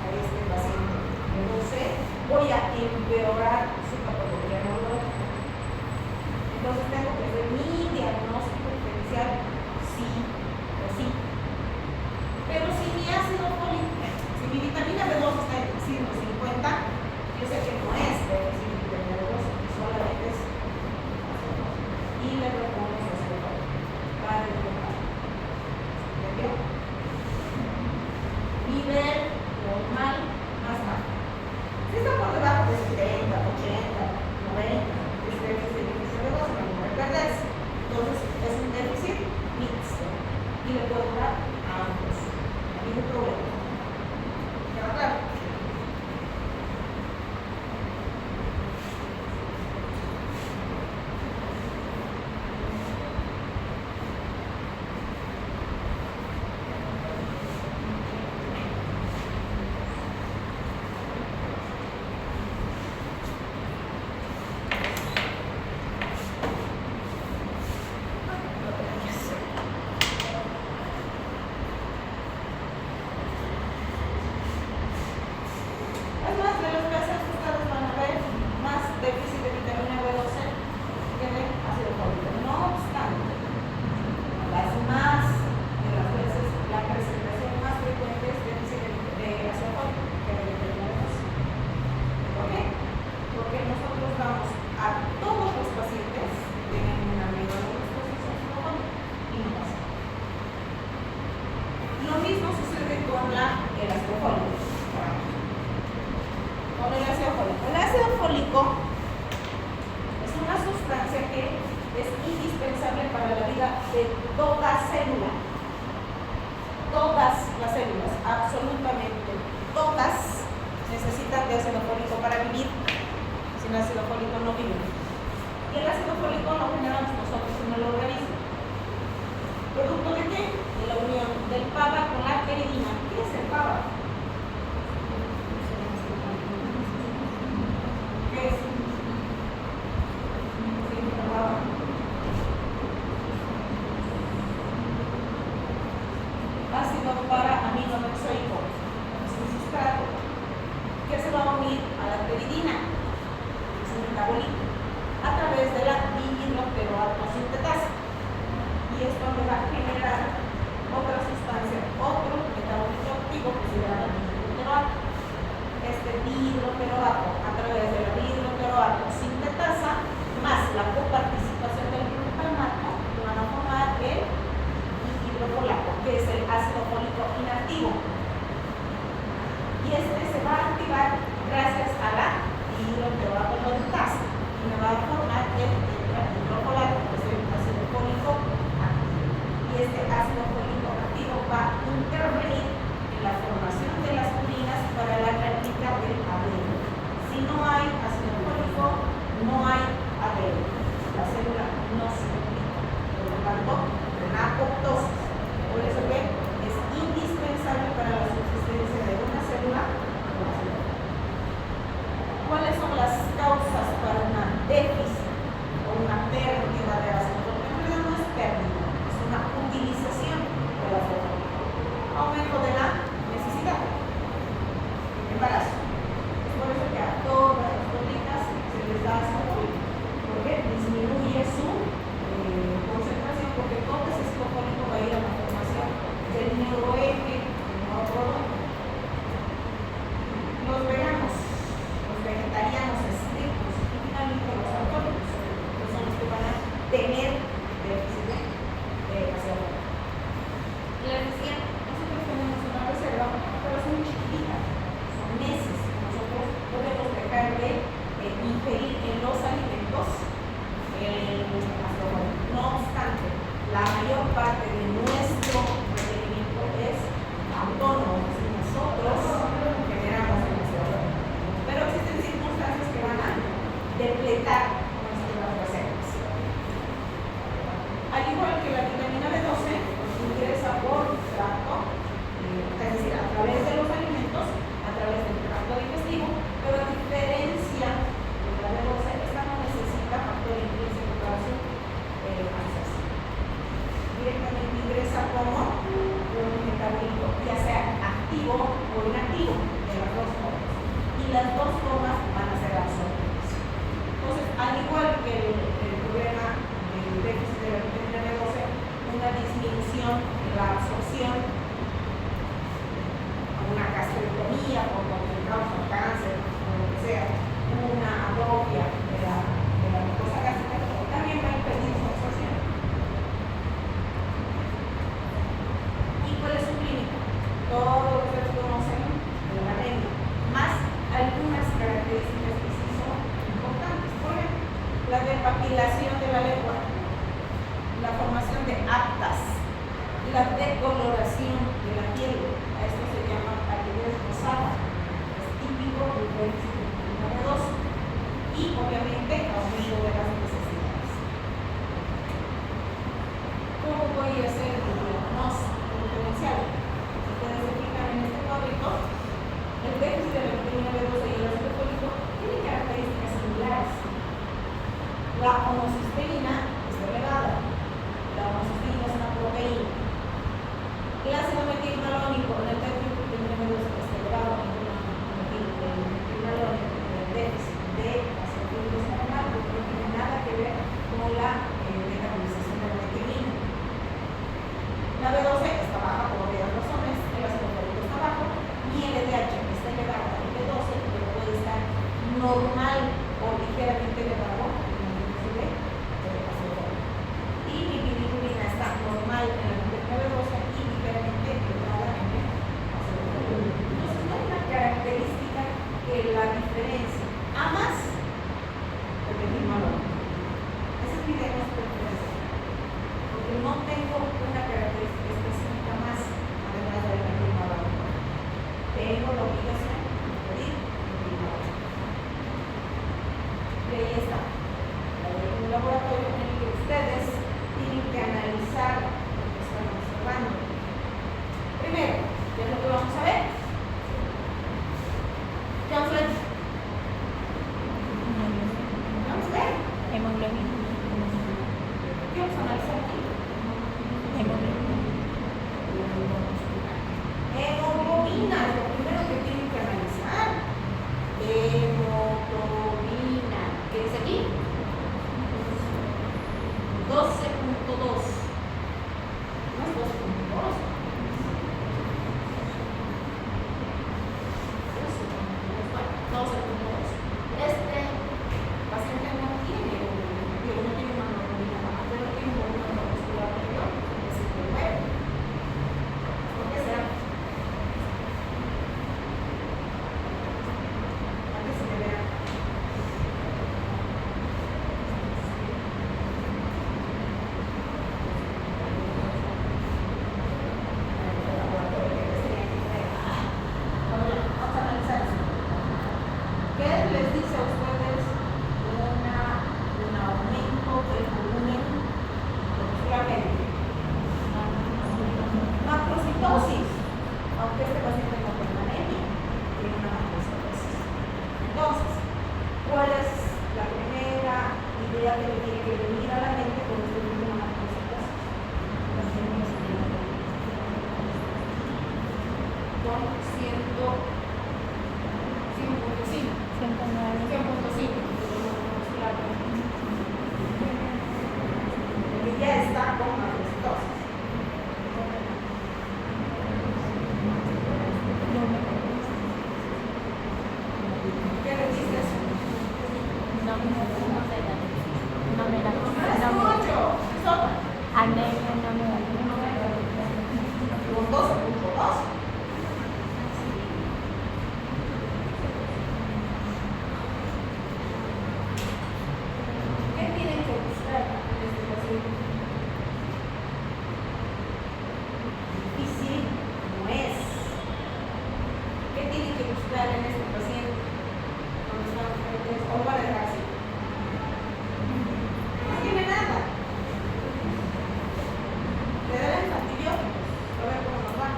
a este paciente B12, voy a empeorar su patología neurológica. Entonces tengo que hacer mi diagnóstico diferencial sí o sí. Pero si mi ácido fólico, si mi vitamina B12 está en 150, yo sé que no es déficit de vitamina B12, solamente es ácido fólico. Y le propongo su ácido fólico para el total. ¿Entendió? Nivel normal, Si está por debajo de 70, 80, 90, es déficit de glucosa, no puede perderse. Entonces es un déficit mixto y le puedo dar a ambos. No hay ningún problema. ¿Queda claro? Es más, de los casos que ustedes van a ver más déficit de vitamina B12 que de ácido fólico. No obstante, las más de las veces la presentación más frecuente es déficit de ácido fólico que de vitamina B12. ¿Por qué? Porque nosotros damos a todos los pacientes que tienen una menor exposición a ácido fólico y no pasa. Lo mismo sucede con el ácido fólico. Con el ácido fólico. El ácido fólico es una sustancia que es indispensable para la vida de toda célula. Todas las células, absolutamente todas, necesitan de ácido fólico para vivir. Sin ácido fólico no vivimos. Y el ácido fólico lo generamos nosotros en el organismo. ¿Producto de qué? De la unión del PABA con la peridina. ¿Qué es el PABA? ¿Qué es? Ácido para aminobenzoico. Es un sustrato que se va a unir a la peridina, es un metabolito, a través de la dihidroteroato sintetasa. Y esto me va a generar otra sustancia, otro metabolito activo que se llama dihidroteroato. Este dihidroteroato, a través de la dihidroteroato sintetasa, más la coparticipación del glutamato, van a formar el dihidrofolato, que es el ácido fólico inactivo. Y este se va a activar gracias a la dihidroteroato reductasa y me va a formar el tetrahidrofolato, que es el ácido fólico activo. Y este ácido fólico activo va a intervenir en la formación de las purinas para la réplica del ADN. Si no hay ácido fólico, no hay ADN. La célula no se replica. Por lo tanto, la apoptosis. Por eso que es indispensable para la subsistencia de una célula. ¿Cuáles son las causas para una déficit o una pérdida de ácido fólico? En realidad no es pérdida, es una utilización de la fólico. Aumento de la necesidad. Embarazo. Es por eso que a todas las bolitas se les da ácido fólico, porque disminuye su concentración, porque todo ese ácido fólico va a ir a la formación del neuroeje, del neuroproducto. Los veganos, los vegetarianos estrictos y finalmente los autónomos, que son los que van a tener déficit de ácido fólico. Y les decía, nosotros tenemos una reserva, pero es muy chiquitita, son meses. Nosotros podemos dejar de ingerir en los alimentos el ácido fólico. No obstante, la mayor parte de nuestro requerimiento es autónomo, es decir, nosotros generamos el ácido fólico. Pero existen circunstancias que van a depletar nuestras reservas. Al igual que la vitamina B12 ingresa por tracto, es decir, a través de los alimentos, a través del tracto digestivo, pero a diferencia de la B12, esta no necesita factor intrínseco para su acceso. Directamente ingresa como un metabolito, ya sea activo o inactivo, de las dos formas. Y las dos formas van a ser absorbidas. Entonces, al igual que el problema del déficit de la vitamina B12, una disminución en la absorción, una gastrectomía por cualquier causa, cáncer, o lo que sea, una atrofia de la mucosa gástrica, también va a impedir su absorción. ¿Y cuál es su clínica? Todos ustedes conocen la anemia, más algunas características preferencia. ¿Amas? Repetir valor. Esa es mi diagnóstico de preferencia. Porque no tengo una característica específica más, además de repetir valor. Tengo la obligación de repetir valor. Y ahí está. Un laboratorio en el que ustedes tienen que analizar lo que están observando. Primero, ¿qué es lo que vamos a ver? ¿Qué vamos a ver? Vamos a ver. Hemoglobina. ¿Qué vamos a analizar aquí? Hemoglobina. Hemoglobina es lo primero que tienen que analizar. Hemoglobina. ¿Qué dice aquí? 12.2. No es 12.2. 12.2. Este paciente no tiene una hemoglobina baja, pero tiene un volumen muscular mayor, es el primero. ¿Por qué será? ¿A qué se debe? Vamos a analizar eso. ¿Qué les dice a ustedes un aumento del volumen muscularmente? Macrocitosis, aunque este paciente no tenga anemia, tiene una macrocitosis. Entonces, ¿cuál es la primera idea que le tiene que venir a la mente cuando usted tiene una macrocitosis? Con 100.5. 109. 100.5. Que ya está con macrocitosis. ¿Qué le dice eso? No me da. No es mucho. Es otra. Anemia no me da. Con 12.2. ¿Qué tienen que buscar en este paciente? Difícil no es. ¿Qué tienen que buscar en este paciente? Cuando están ustedes, o lo van a dejar así. No tiene nada. Le darán antibióticos, a ver cómo nos va.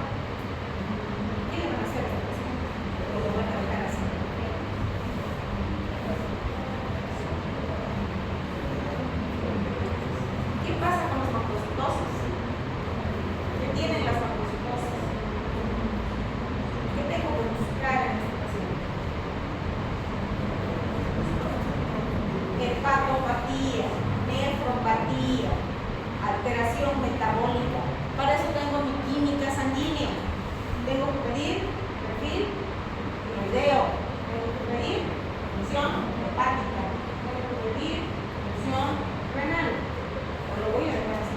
¿Qué le van a hacer a este paciente? O lo van a dejar así. ¿Qué pasa con las macrocitosis? ¿Qué tienen las macrocitosis? ¿Qué tengo que buscar en este paciente? Hepatopatía, nefropatía, alteración metabólica. Para eso tengo mi química sanguínea. Tengo que pedir perfil tiroideo. Tengo que pedir función hepática. Tengo que pedir función renal. O lo voy a dejar así.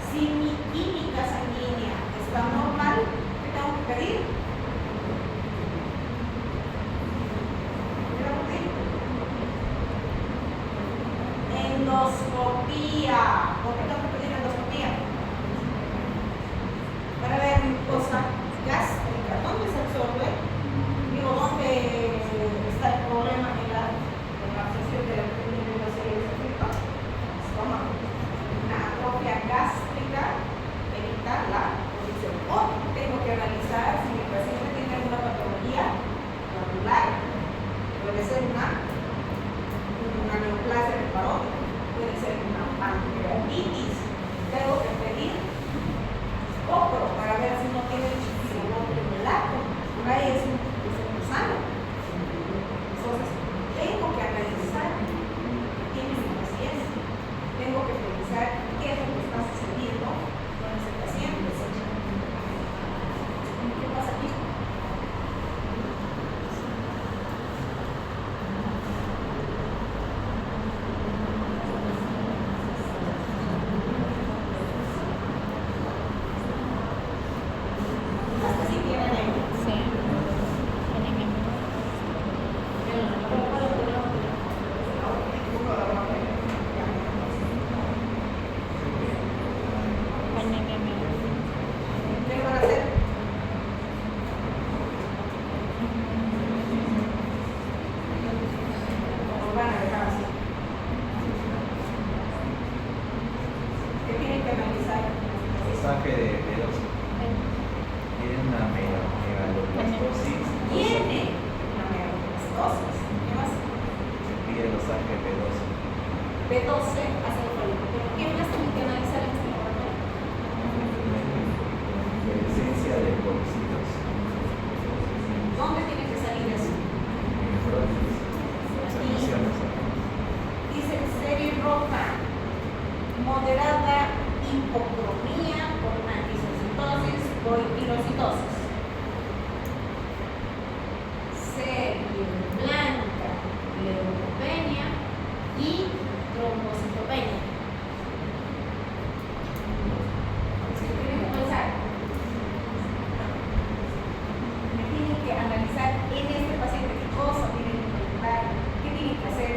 Si mi química sanguínea está normal, ¿qué tengo que pedir? ¿Qué tengo que pedir? Endoscopía. una megaloblastosis. Tiene una megaloblastosis. ¿Qué más? Se pide los AGP12. B12 hace el folio. ¿Pero qué más tienen que analizar en este laboratorio? Presencia de policitos. ¿Dónde tiene que salir eso? Dice serie roja, moderada hipocromía por antisocitosis o hipilocitosis. Serie blanca, leucopenia y trombocitopenia. Si tienen que pensar, me tienen que analizar en este paciente qué cosa tienen que preguntar, qué tienen que hacer,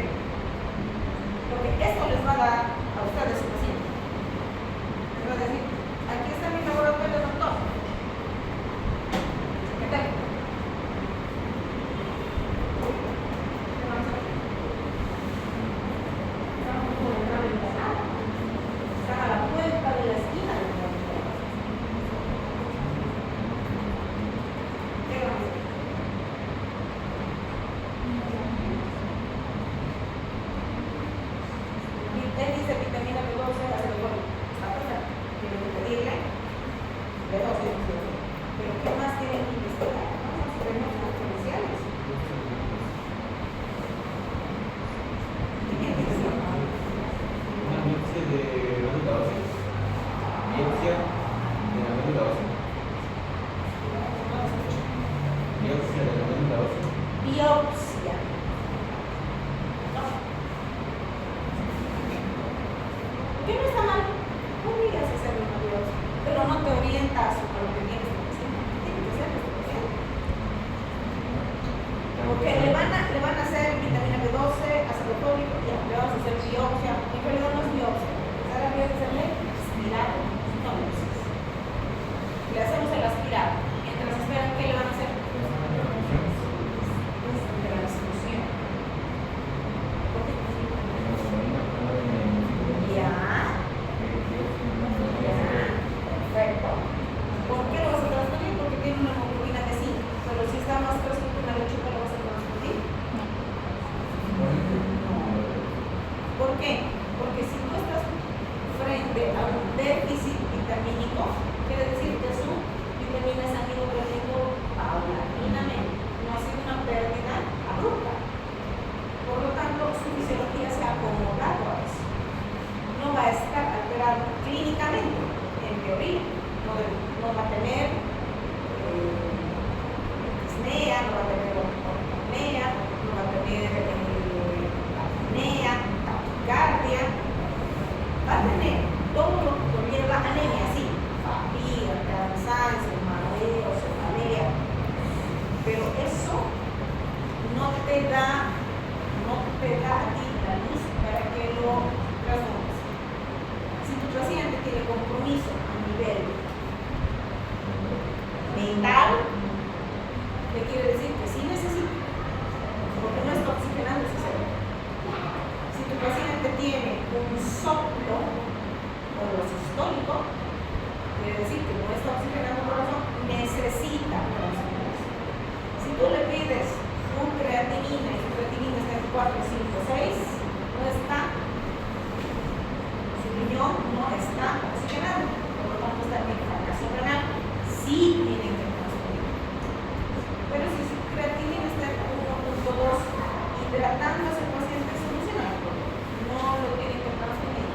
porque esto les va a dar a ustedes su paciente. Les va a decir, aquí está mi laboratorio, doctor. ¿Qué tal? ¿Qué vamos a hacer? Estamos por entrar en la sala. Están a la puerta de la esquina del laboratorio. ¿Qué vamos a hacer? Él dice vitamina B12 hace el gol. Está perfecto. Tienen que pedirle B12. Pero ¿qué más tienen que investigar? Vamos a ver los diferenciales. Tienen que investigar. Una biopsia de médula ósea. Biopsia de la médula ósea. Biopsia de la médula ósea. Biopsia. No. ¿Qué no está mal? Podrías hacer una biopsia, pero no te orientas a lo que tienes que hacer. Tiene que ser este paciente. Porque le van a hacer vitamina B12, ácido fólico, ya, le vamos a hacer biopsia. En realidad no es biopsia. Ahora voy a hacerle aspirado, no biopsias. Le hacemos el aspirado. Mientras esperan, ¿qué le van a hacer? Transfusión. ¿Por qué? Ya. Perfecto. ¿Por qué lo vas a transfundir? Porque tiene una hemoglobina de 5. Pero si está más presente una lechita, ¿lo vas a transfundir? No. ¿Por qué? Porque si tú estás frente a un déficit vitamínico, quiere decir que su vitamina se han ido perdiendo paulatinamente. No ha sido una pérdida abrupta. Por lo tanto, su fisiología se ha acomodado a eso. No va a estar alterado clínicamente, en teoría. No va a tener disnea, no va a tener ortopnea, no va a tener apnea, taquicardia. Va a tener todo lo que conlleva anemia, sí, fatiga, cansancio, mareo, cefalea. Pero eso no te da a ti la luz para que lo transformes. Si tu paciente tiene compromiso a nivel mental, le quiere decir que sí necesita, porque no está oxigenando su cerebro. Si tu paciente tiene un soplo sistólico, quiere decir que no está oxigenando el corazón, necesita transfusión. Si tú le pides un creatinina y su creatinina está en 4, 5, 6, no está, su riñón no está oxigenado, por lo tanto está en fracaso renal, sí tienen que transfundir. Pero si su creatinina está en 1.2, hidratándose el paciente soluciona el problema, no lo tienen que transfundir.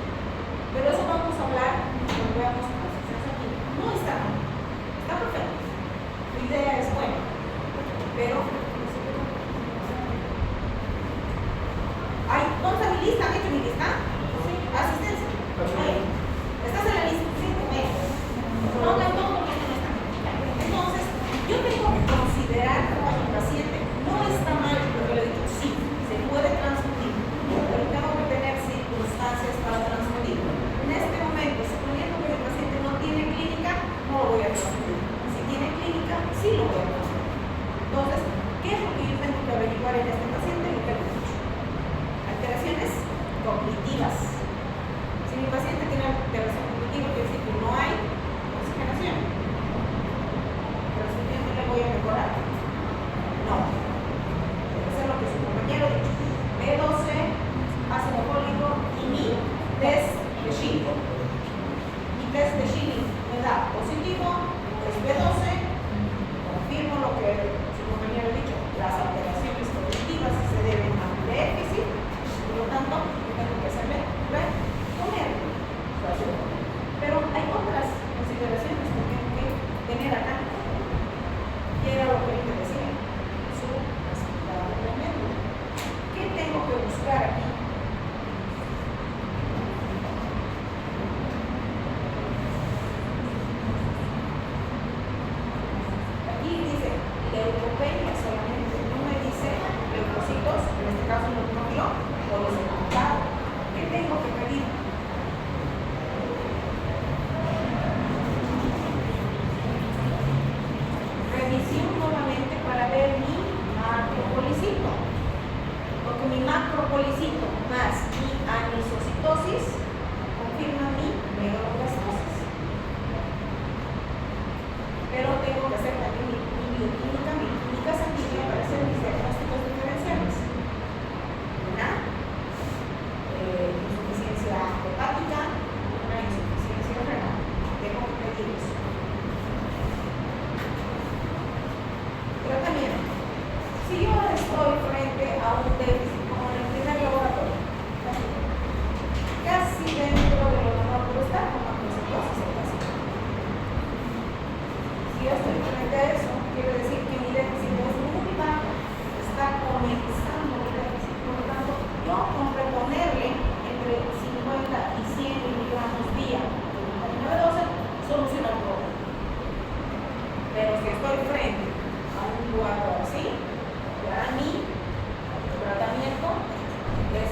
Pero eso vamos a hablar cuando veamos transfusiones aquí. No está mal, está perfecto. Tu idea es buena, pero ¿vamos a mi lista? ¿Han hecho mi lista? Sí. ¿Asistencia? Ahí. ¿Estás en la lista? Sí. Pongan todo porque esto no está. Entonces, yo tengo que considerar a mi paciente, no está mal, porque le he dicho, sí, se puede transfundir, pero tengo que tener circunstancias para transfundir. En este momento, suponiendo que el paciente no tiene clínica, no lo voy a transfundir. Si tiene clínica, sí lo voy a transfundir. Entonces, ¿qué es lo que yo tengo que averiguar en este paciente? Lo que he dicho. Alteraciones cognitivas. Si mi paciente tiene alteración cognitiva, quiere decir que no hay oxigenación. policito. Porque mi macropolicito más mi anisocitosis confirma mi megalogastosis. Pero tengo que hacer también mi bioquímica, mi química sanguínea para hacer mis diagnósticos diferenciales. Una insuficiencia hepática, una insuficiencia renal. Tengo que pedir eso. Tratamiento. Si yo estoy frente a un déficit como en el primer laboratorio, casi dentro de lo normal, pero está con macrocitosis hepática. Si yo estoy frente a eso, quiere decir que mi déficit es muy bajo, está comenzando el déficit. Por lo tanto, yo con reponerle entre 50 y 100 miligramos día de vitamina B12 soluciona el problema. Pero si estoy frente a un cuadro así, para mí el tratamiento es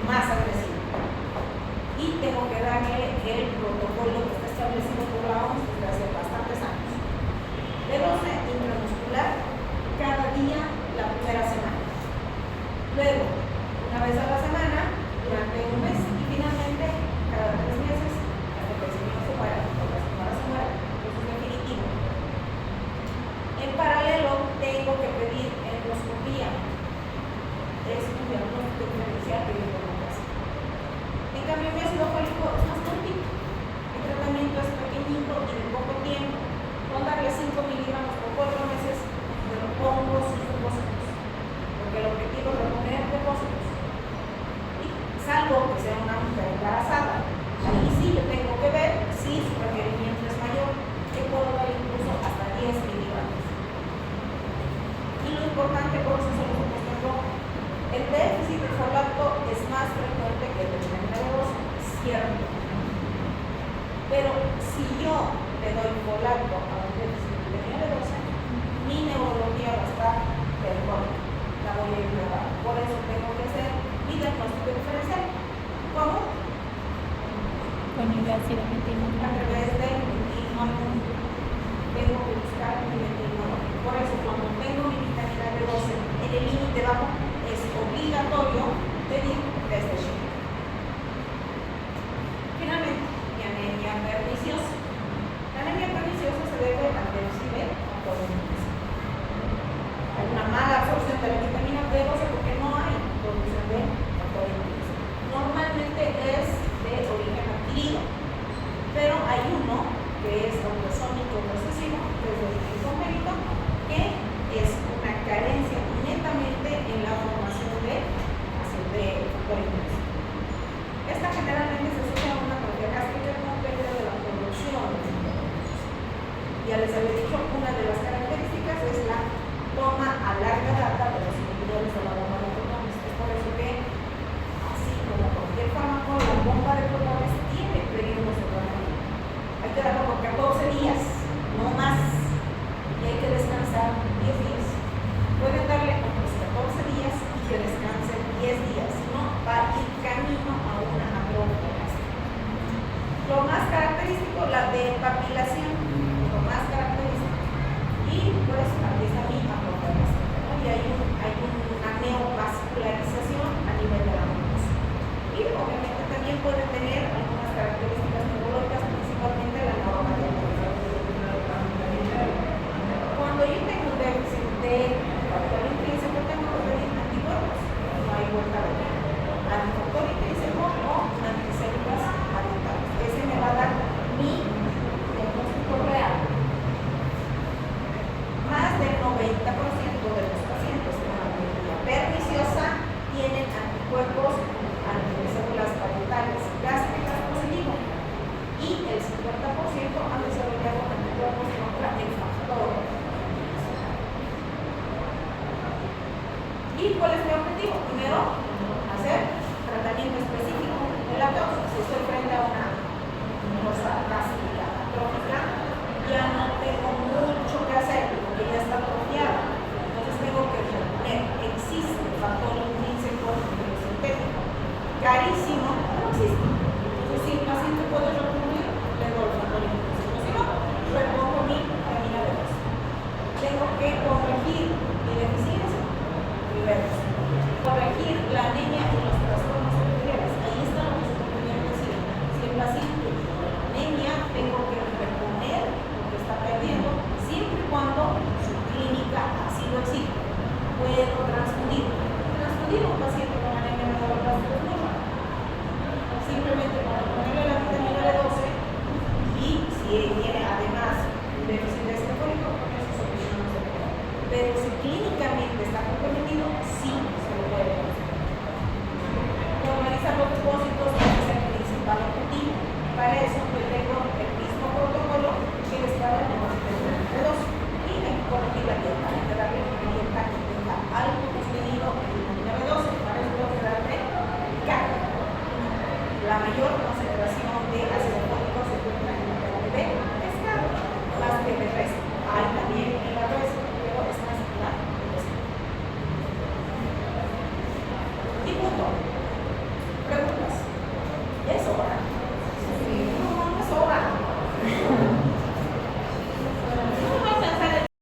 más agresivo. Y tengo que darle el protocolo que está establecido por la OMS desde hace bastantes años. B12 intramuscular cada día la primera semana. Luego, una vez a la semana, durante un mes y finalmente cada 3 meses, hasta que el señor se muera o la señora se muera. Eso es definitivo. En paralelo, tengo que pedir endoscopía. Es un diagnóstico diferencial que yo tengo que hacer. En cambio, mi ácido fólico es más cortito. El tratamiento es pequeñito y de poco tiempo. Con darle 5 miligramos por 4 meses, me lo pongo sus depósitos. Porque el objetivo es reponer depósitos. Y salvo que sea una mujer embarazada, ahí sí yo tengo que ver si su requerimiento es mayor, que puedo dar incluso hasta 10 miligramos. Y lo importante, por eso se lo he puesto, el déficit de folato es más frecuente que el de vitamina B12, cierto. Pero si yo le doy folato a un déficit de vitamina B12, mi neurología va a estar perfecta. La voy a ignorar. Por eso tengo que hacer mi diagnóstico diferencial. ¿Cómo? Con el ácido A metilmalónico. través del metilmalónico. Tengo que buscar mi metilmalónico. Por eso, cuando tengo mi vitamina B12 en el límite bajo, es obligatorio pedir test de Schimmel. Finalmente, mi anemia perniciosa. La anemia perniciosa se debe al déficit de autolimpieza. Hay una mala absorción de la vitamina B12 porque no hay producción de autolimpieza. Normalmente es de origen adquirido, pero hay uno que es autosómico recesivo, que es de origen congénito, que es una carencia netamente en la formación de autolimpieza. Esta generalmente se asocia a una atrofia gástrica con pérdida de la producción de anticuerpos. Ya les había dicho, una de las características es la toma a larga data de los inhibidores de la bomba de protones. Es por eso que, así como cualquier fármaco, la bomba de protones tiene periodos de tratamiento. Hay que darlo por 14 días, no más. Y hay que descansar 10 días. Pueden darle otros 14 días y que descansen 10 días. Si no, va a ir camino a una atrofia gástrica. Lo más característico, la depapilación, lo más característico. Y pues aquí está mi atrofia gástrica, ¿no? Y hay una neovascularización a nivel de la mucosa. Y obviamente también puede tener algunas características neurológicas, principalmente la neuropatía. Cuando yo tengo un déficit de factor intrínseco, tengo que pedir anticuerpos. No hay vuelta de ver. Antifactor intrínseco o anticélulas alentales. Ese me va a dar mi diagnóstico real. Más del 90% de los pacientes con anemia perniciosa tienen anticuerpos anticélulas parentales gástricas positivos y el 50% han desarrollado anticuerpos contra el factor. ¿Y cuál es mi objetivo? Primero, hacer tratamiento específico de la causa. Si estoy frente a una mucosa gástrica atrófica, ya no tengo mucho que hacer porque ya está atrofiada. Entonces tengo que reponer. Existe factor intrínseco sintético. Carísimo, no existe. Entonces, si el paciente puede recurrir, le doy el factor intrínseco. Si no, repongo mi vitamina B12. Tengo que corregir mi deficiencia. puedo transfundir. Transfundir un paciente con anemia megaloblastos es normal. Simplemente para ponerle la vitamina B12 y si tiene además un déficit de ácido fólico, con eso solucionamos el problema. Pero si clínicamente está comprometido, sí se lo puede conseguir. Normalizar los depósitos es el principal objetivo. Para eso yo tengo el mismo protocolo que les da el depósito de B12 y hay que corregir la dieta, hay que darle una dieta que tenga alto contenido en vitamina B12. Para eso tengo que darle carne, la mayor concentración de ácido